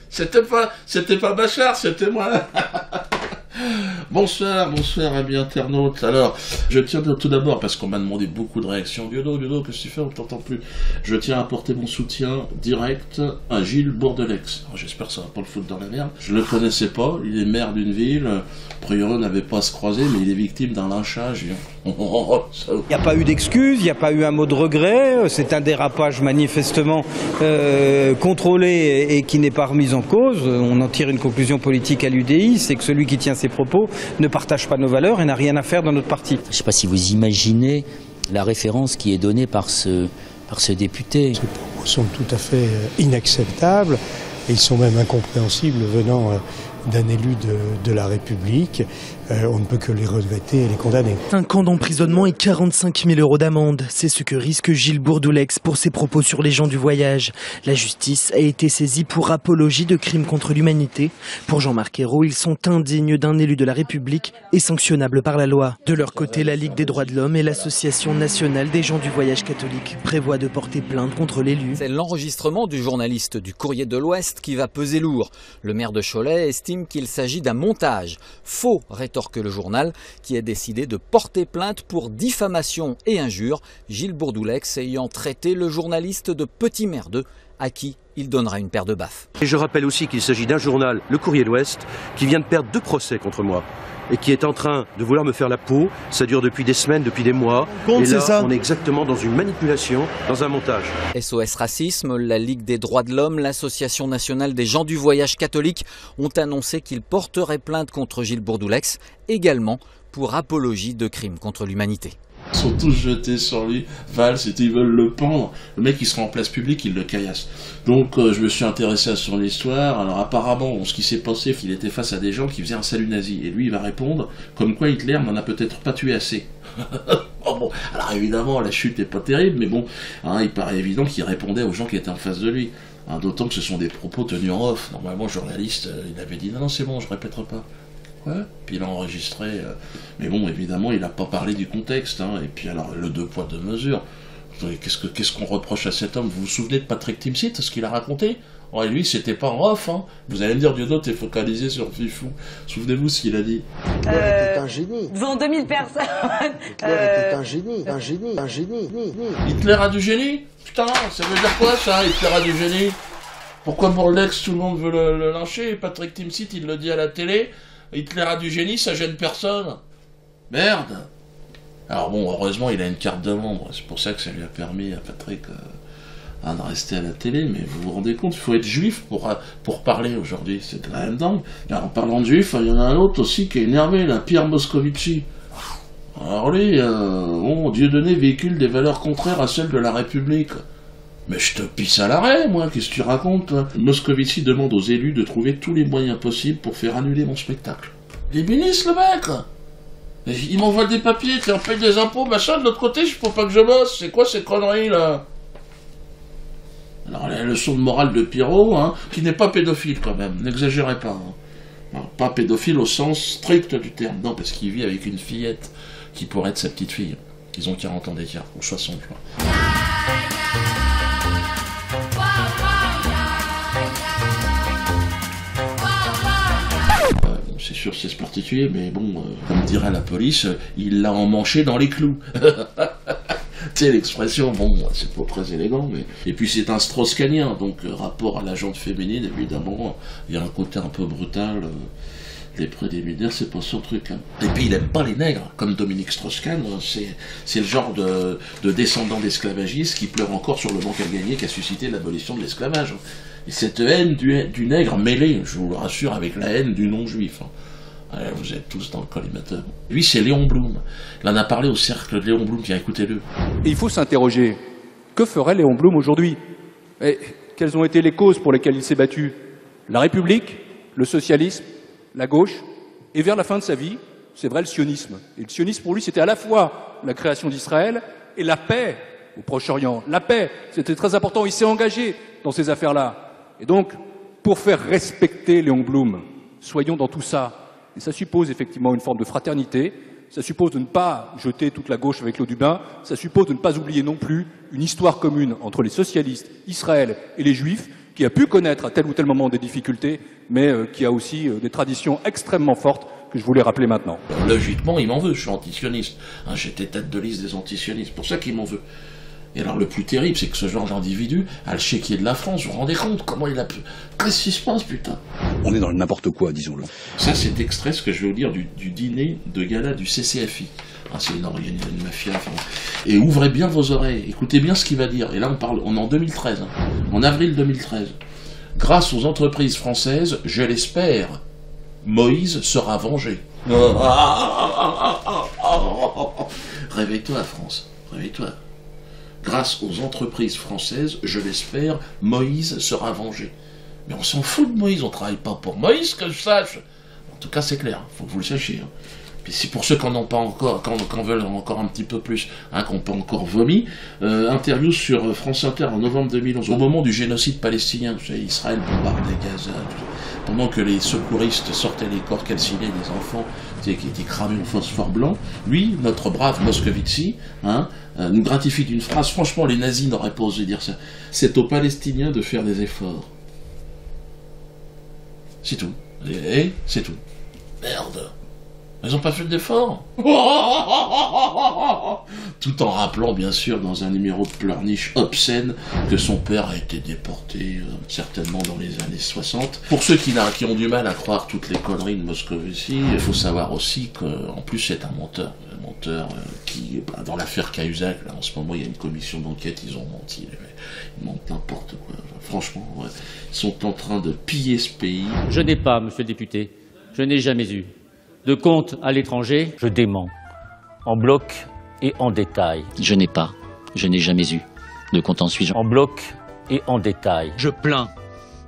C'était pas Bachar, c'était moi. Bonsoir, amis internautes. Alors, je tiens tout d'abord, parce qu'on m'a demandé beaucoup de réactions. Diodo, qu'est-ce que tu fais? On t'entend plus. Je tiens à apporter mon soutien direct à Gilles Bourdelex. J'espère que ça va pas le foutre dans la merde. Je le connaissais pas, il est maire d'une ville. A priori, on n'avait pas à se croiser, mais il est victime d'un lynchage. Il n'y a pas eu d'excuses, il n'y a pas eu un mot de regret. C'est un dérapage manifestement contrôlé et qui n'est pas remis en cause. On en tire une conclusion politique à l'UDI, c'est que celui qui tient ses propos ne partage pas nos valeurs et n'a rien à faire dans notre parti. Je ne sais pas si vous imaginez la référence qui est donnée par ce député. Ces propos sont tout à fait inacceptables et ils sont même incompréhensibles venant d'un élu de la République. On ne peut que les regretter et les condamner. 5 ans d'emprisonnement et 45 000 € d'amende. C'est ce que risque Gilles Bourdelex pour ses propos sur les gens du voyage. La justice a été saisie pour apologie de crimes contre l'humanité. Pour Jean-Marc Ayrault, ils sont indignes d'un élu de la République et sanctionnables par la loi. De leur côté, la Ligue des droits de l'homme et l'Association nationale des gens du voyage catholique prévoient de porter plainte contre l'élu. C'est l'enregistrement du journaliste du Courrier de l'Ouest qui va peser lourd. Le maire de Cholet estime qu'il s'agit d'un montage. Faux, rétorque le journal, qui a décidé de porter plainte pour diffamation et injure, Gilles Bourdelex ayant traité le journaliste de petit merdeux, à qui il donnera une paire de baffes. Et je rappelle aussi qu'il s'agit d'un journal, le Courrier de l'Ouest, qui vient de perdre 2 procès contre moi et qui est en train de vouloir me faire la peau. Ça dure depuis des semaines, depuis des mois. Et là, on est exactement dans une manipulation, dans un montage. SOS Racisme, la Ligue des droits de l'homme, l'Association nationale des gens du voyage catholique ont annoncé qu'ils porteraient plainte contre Gilles Bourdelex, également pour apologie de crimes contre l'humanité. Ils sont tous jetés sur lui, Valls, ils veulent le pendre. Le mec, il sera en place publique, il le caillasse. Donc, je me suis intéressé à son histoire. Alors, apparemment, ce qui s'est passé, qu'il était face à des gens qui faisaient un salut nazi. Et lui, il va répondre, comme quoi Hitler n'en a peut-être pas tué assez. Bon, alors évidemment, la chute n'est pas terrible, mais bon, hein, il paraît évident qu'il répondait aux gens qui étaient en face de lui. Hein, d'autant que ce sont des propos tenus en off. Normalement, le journaliste, il avait dit, non, c'est bon, je répéterai pas. Ouais. Puis il a enregistré, mais bon, évidemment, il n'a pas parlé du contexte, hein. Et puis alors, le 2 poids 2 mesures. Qu'est-ce qu'on reproche à cet homme? Vous vous souvenez de Patrick Timsit, ce qu'il a raconté? Oh, et lui, c'était pas en off, hein. Vous allez me dire, Diodo, t'es focalisé sur Fifou. Souvenez-vous ce qu'il a dit. Hitler était un génie. Devant 2000 personnes. Hitler était un génie. Hitler a du génie? Putain, ça veut dire quoi, ça, Hitler a du génie? Pourquoi Bourdelex, tout le monde veut le lyncher? Patrick Timsit, il le dit à la télé. Hitler a du génie, ça gêne personne. Merde. Alors bon, heureusement, il a une carte de membre. C'est pour ça que ça lui a permis à Patrick de rester à la télé. Mais vous vous rendez compte, il faut être juif pour parler aujourd'hui. C'est quand même dingue. Alors, en parlant de juif, il y en a un autre aussi qui est énervé, là, Pierre Moscovici. Alors lui, bon, Dieudonné véhicule des valeurs contraires à celles de la République. Mais je te pisse à l'arrêt, moi, qu'est-ce que tu racontes, toi? Moscovici demande aux élus de trouver tous les moyens possibles pour faire annuler mon spectacle. Il est ministre, le mec! Il m'envoie des papiers, on paye des impôts, machin, de l'autre côté, je peux pas que je bosse. C'est quoi ces conneries, là? Alors, la leçon de morale de Pirot, hein, qui n'est pas pédophile, quand même, n'exagérez pas. Hein. Alors, pas pédophile au sens strict du terme, non, parce qu'il vit avec une fillette qui pourrait être sa petite fille. Ils ont 40 ans d'écart, ou 60, je crois. C'est sûr, c'est particulier, mais bon, comme dirait la police, il l'a emmanché dans les clous. Tu sais, l'expression, bon, c'est pas très élégant, mais... Et puis c'est un Strauss-Kahnien, donc rapport à la jante féminine, évidemment, il y a un côté un peu brutal. Les préliminaires, c'est pas son truc. Hein. Et puis il aime pas les nègres, comme Dominique Strauss-Kahn, c'est le genre de descendant d'esclavagistes qui pleure encore sur le manque à gagner qu'a suscité l'abolition de l'esclavage. Et cette haine du nègre mêlée, je vous le rassure, avec la haine du non-juif. Hein. Alors, vous êtes tous dans le collimateur. Lui, c'est Léon Blum. Il en a parlé au cercle de Léon Blum, tiens, écoutez-le. Et il faut s'interroger, que ferait Léon Blum aujourd'hui? Et quelles ont été les causes pour lesquelles il s'est battu? La République, le socialisme, la gauche, et vers la fin de sa vie, c'est vrai, le sionisme. Et le sionisme, pour lui, c'était à la fois la création d'Israël et la paix au Proche-Orient. La paix, c'était très important, il s'est engagé dans ces affaires-là. Et donc, pour faire respecter Léon Blum, soyons dans tout ça. Et ça suppose effectivement une forme de fraternité, ça suppose de ne pas jeter toute la gauche avec l'eau du bain, ça suppose de ne pas oublier non plus une histoire commune entre les socialistes, Israël et les Juifs, qui a pu connaître à tel ou tel moment des difficultés, mais qui a aussi des traditions extrêmement fortes que je voulais rappeler maintenant. Logiquement, il m'en veut, je suis antisioniste. Hein, j'étais tête de liste des antisionistes, pour ça qu'il m'en veut. Et alors le plus terrible, c'est que ce genre d'individu a le chéquier de la France, vous vous rendez compte comment il a pu... Qu'est-ce qui se passe, putain? On est dans le n'importe quoi, disons-le. Ça, c'est extrait, ce que je vais vous dire, du dîner de gala du CCFI. Ah, c'est une organisation de mafia. Enfin... Et ouvrez bien vos oreilles, écoutez bien ce qu'il va dire. Et là, on est en 2013, hein, en avril 2013. Grâce aux entreprises françaises, je l'espère, Moïse sera vengé. Réveille-toi, France, réveille-toi. Grâce aux entreprises françaises, je l'espère, Moïse sera vengé. Mais on s'en fout de Moïse, on travaille pas pour Moïse, que je sache. En tout cas, c'est clair, faut que vous le sachiez. Hein. Puis si pour ceux qui n'en ont pas encore, qui veulent encore un petit peu plus, hein, qui n'ont pas encore vomi, interview sur France Inter en novembre 2011, au moment du génocide palestinien, vous savez, Israël bombardait Gaza, pendant que les secouristes sortaient les corps calcinés des enfants qui étaient cramés au phosphore blanc, lui, notre brave Moscovici, hein, nous gratifie d'une phrase, franchement les nazis n'auraient pas osé dire ça, c'est aux Palestiniens de faire des efforts. C'est tout. Et c'est tout. Merde. Ils n'ont pas fait d'effort. Tout en rappelant, bien sûr, dans un numéro de pleurniche obscène, que son père a été déporté, certainement dans les années 60. Pour ceux qui ont du mal à croire toutes les conneries de Moscovici, il faut savoir aussi qu'en plus c'est un menteur. Un menteur qui, dans l'affaire Cahuzac, là, en ce moment, il y a une commission d'enquête, ils ont menti. Ils mentent n'importe quoi. Franchement, ouais. Ils sont en train de piller ce pays. Je n'ai pas, monsieur le député, je n'ai jamais eu de compte à l'étranger. Je dément, en bloc et en détail. Je n'ai pas, je n'ai jamais eu de compte en Suisse. En bloc et en détail. Je plains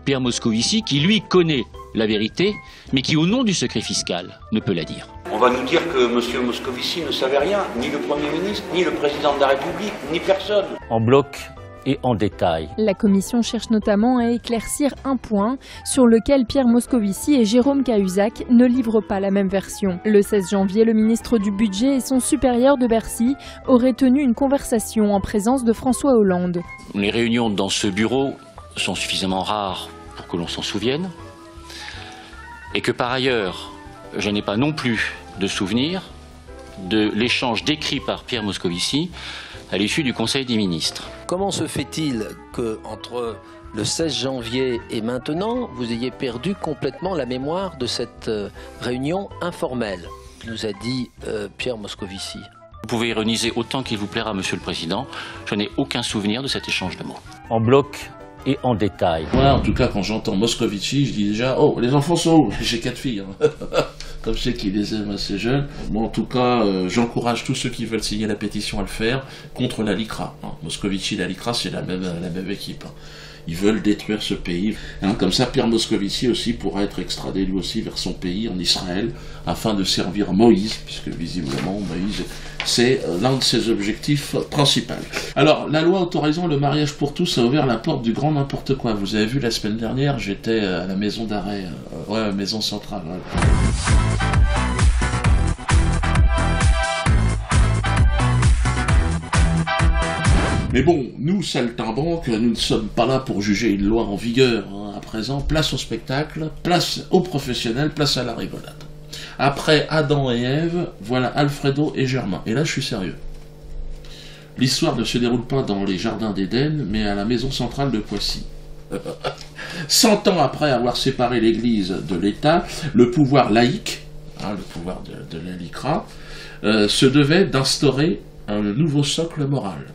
Pierre Moscovici qui, lui, connaît la vérité, mais qui, au nom du secret fiscal, ne peut la dire. On va nous dire que M. Moscovici ne savait rien, ni le Premier ministre, ni le Président de la République, ni personne. En bloc et en détail. La commission cherche notamment à éclaircir un point sur lequel Pierre Moscovici et Jérôme Cahuzac ne livrent pas la même version. Le 16 janvier, le ministre du Budget et son supérieur de Bercy auraient tenu une conversation en présence de François Hollande. Les réunions dans ce bureau sont suffisamment rares pour que l'on s'en souvienne, et que par ailleurs, je n'ai pas non plus de souvenir de l'échange décrit par Pierre Moscovici à l'issue du Conseil des ministres. Comment se fait-il qu'entre le 16 janvier et maintenant, vous ayez perdu complètement la mémoire de cette réunion informelle, nous a dit Pierre Moscovici? Vous pouvez ironiser autant qu'il vous plaira, Monsieur le Président, je n'ai aucun souvenir de cet échange de mots. En bloc et en détail. Moi, en tout cas, quand j'entends Moscovici, je dis déjà, oh, les enfants sont où? J'ai 4 filles, hein. Comme je sais qu'ils les aiment assez jeunes. Moi, en tout cas, j'encourage tous ceux qui veulent signer la pétition à le faire contre la LICRA. Hein. Moscovici et la LICRA, c'est la même équipe. Hein. Ils veulent détruire ce pays. Hein, comme ça, Pierre Moscovici aussi pourra être extradé lui aussi vers son pays, en Israël, afin de servir Moïse, puisque visiblement, Moïse, c'est l'un de ses objectifs principaux. Alors, la loi autorisant le mariage pour tous a ouvert la porte du grand n'importe quoi. Vous avez vu, la semaine dernière, j'étais à la maison d'arrêt, maison centrale. Ouais. Mais bon, nous, saltimbanques, nous ne sommes pas là pour juger une loi en vigueur. Hein. À présent, place au spectacle, place aux professionnels, place à la rigolade. Après Adam et Ève, voilà Alfredo et Germain. Et là, je suis sérieux. L'histoire ne se déroule pas dans les jardins d'Éden, mais à la maison centrale de Poissy. 100 ans après avoir séparé l'Église de l'État, le pouvoir laïque, hein, le pouvoir de la LICRA, se devait d'instaurer un nouveau socle moral.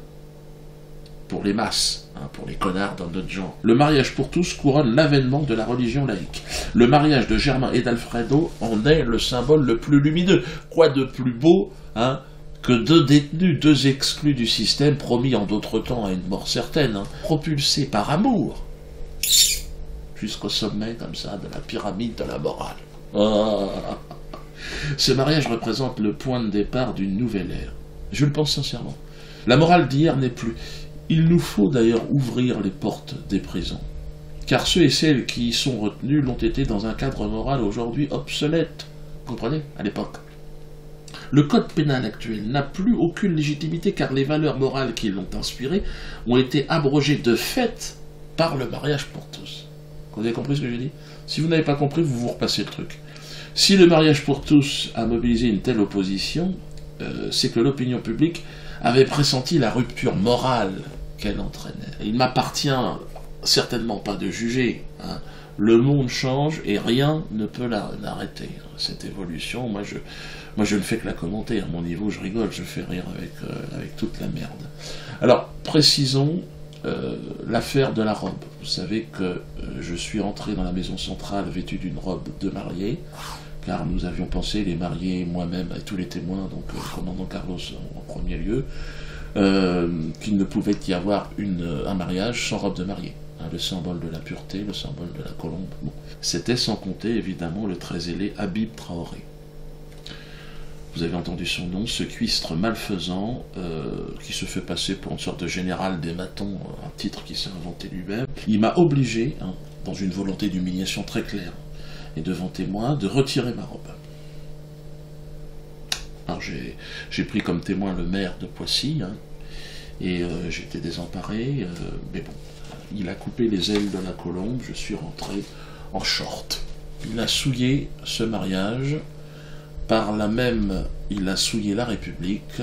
Pour les masses, hein, pour les connards dans notre genre. Le mariage pour tous couronne l'avènement de la religion laïque. Le mariage de Germain et d'Alfredo en est le symbole le plus lumineux. Quoi de plus beau, hein, que 2 détenus, 2 exclus du système, promis en d'autres temps à une mort certaine, hein, propulsés par amour, jusqu'au sommet, comme ça, de la pyramide de la morale. Oh. Ce mariage représente le point de départ d'une nouvelle ère. Je le pense sincèrement. La morale d'hier n'est plus... Il nous faut d'ailleurs ouvrir les portes des prisons, car ceux et celles qui y sont retenus l'ont été dans un cadre moral aujourd'hui obsolète, comprenez, à l'époque. Le code pénal actuel n'a plus aucune légitimité car les valeurs morales qui l'ont inspiré ont été abrogées de fait par le mariage pour tous. Vous avez compris ce que j'ai dit? Si vous n'avez pas compris, vous vous repassez le truc. Si le mariage pour tous a mobilisé une telle opposition, c'est que l'opinion publique avait pressenti la rupture morale qu'elle entraînait. Il m'appartient certainement pas de juger. Hein. Le monde change et rien ne peut l'arrêter. Cette évolution, moi je ne fais que la commenter. À mon niveau, je rigole, je fais rire avec toute la merde. Alors, précisons l'affaire de la robe. Vous savez que je suis entré dans la maison centrale vêtu d'une robe de mariée, car nous avions pensé, les mariés, moi-même et tous les témoins, donc le commandant Carlos en premier lieu, qu'il ne pouvait y avoir un mariage sans robe de mariée. Hein, le symbole de la pureté, le symbole de la colombe. Bon. C'était sans compter évidemment le très zélé Habib Traoré. Vous avez entendu son nom, ce cuistre malfaisant qui se fait passer pour une sorte de général des matons, un titre qu'il s'est inventé lui-même. Il m'a obligé, hein, dans une volonté d'humiliation très claire et devant témoin, de retirer ma robe. Alors j'ai pris comme témoin le maire de Poissy, hein, et j'étais désemparé, mais bon, il a coupé les ailes de la colombe, je suis rentré en short. Il a souillé ce mariage. Par là même, il a souillé la République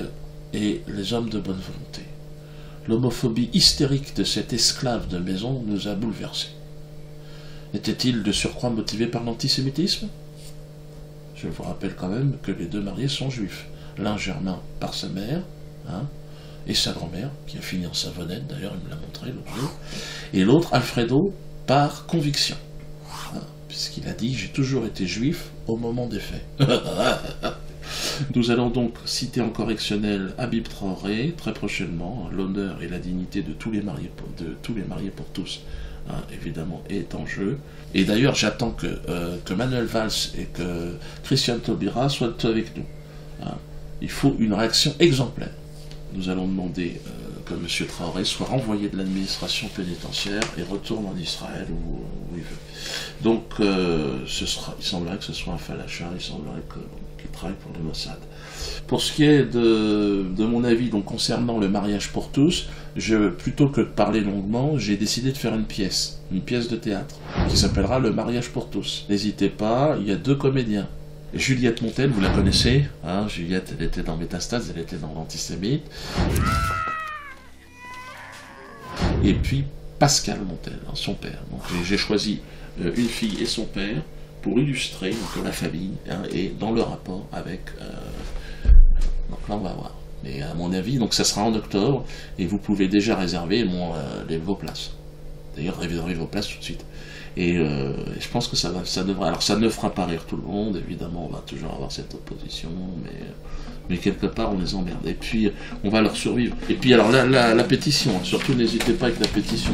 et les hommes de bonne volonté. L'homophobie hystérique de cet esclave de maison nous a bouleversés. Était-il de surcroît motivé par l'antisémitisme? Je vous rappelle quand même que les deux mariés sont juifs. L'un Germain par sa mère, hein, et sa grand-mère, qui a fini en savonnette, d'ailleurs il me l'a montré l'autre jour, et l'autre Alfredo par conviction. Puisqu'il a dit « j'ai toujours été juif au moment des faits ». Nous allons donc citer en correctionnel Habib Traoré, très prochainement, l'honneur et la dignité de tous les mariés pour tous, hein, évidemment, est en jeu. Et d'ailleurs, j'attends que Manuel Valls et que Christian Taubira soient avec nous. Hein. Il faut une réaction exemplaire. Nous allons demander que M. Traoré soit renvoyé de l'administration pénitentiaire et retourne en Israël où il veut. Donc, il semblerait que ce soit un falacha, il semblerait qu'il travaille pour le Mossad. Pour ce qui est de mon avis donc, concernant le mariage pour tous, plutôt que de parler longuement, j'ai décidé de faire une pièce de théâtre, qui s'appellera Le mariage pour tous. N'hésitez pas, il y a 2 comédiens. Juliette Montel, vous la connaissez, hein, Juliette, elle était dans Métastase, elle était dans l'Antisémite. Et puis Pascal Montel, hein, son père. Donc j'ai choisi une fille et son père pour illustrer donc, la famille, hein, et dans le rapport avec... Donc là on va voir. Mais à mon avis, donc ça sera en octobre, et vous pouvez déjà réserver vos places. D'ailleurs, réservez vos places tout de suite. Et je pense que ça devrait... Alors ça ne fera pas rire tout le monde, évidemment, on va toujours avoir cette opposition, mais quelque part on les emmerde. Et puis on va leur survivre. Et puis alors la pétition, hein, surtout n'hésitez pas avec la pétition.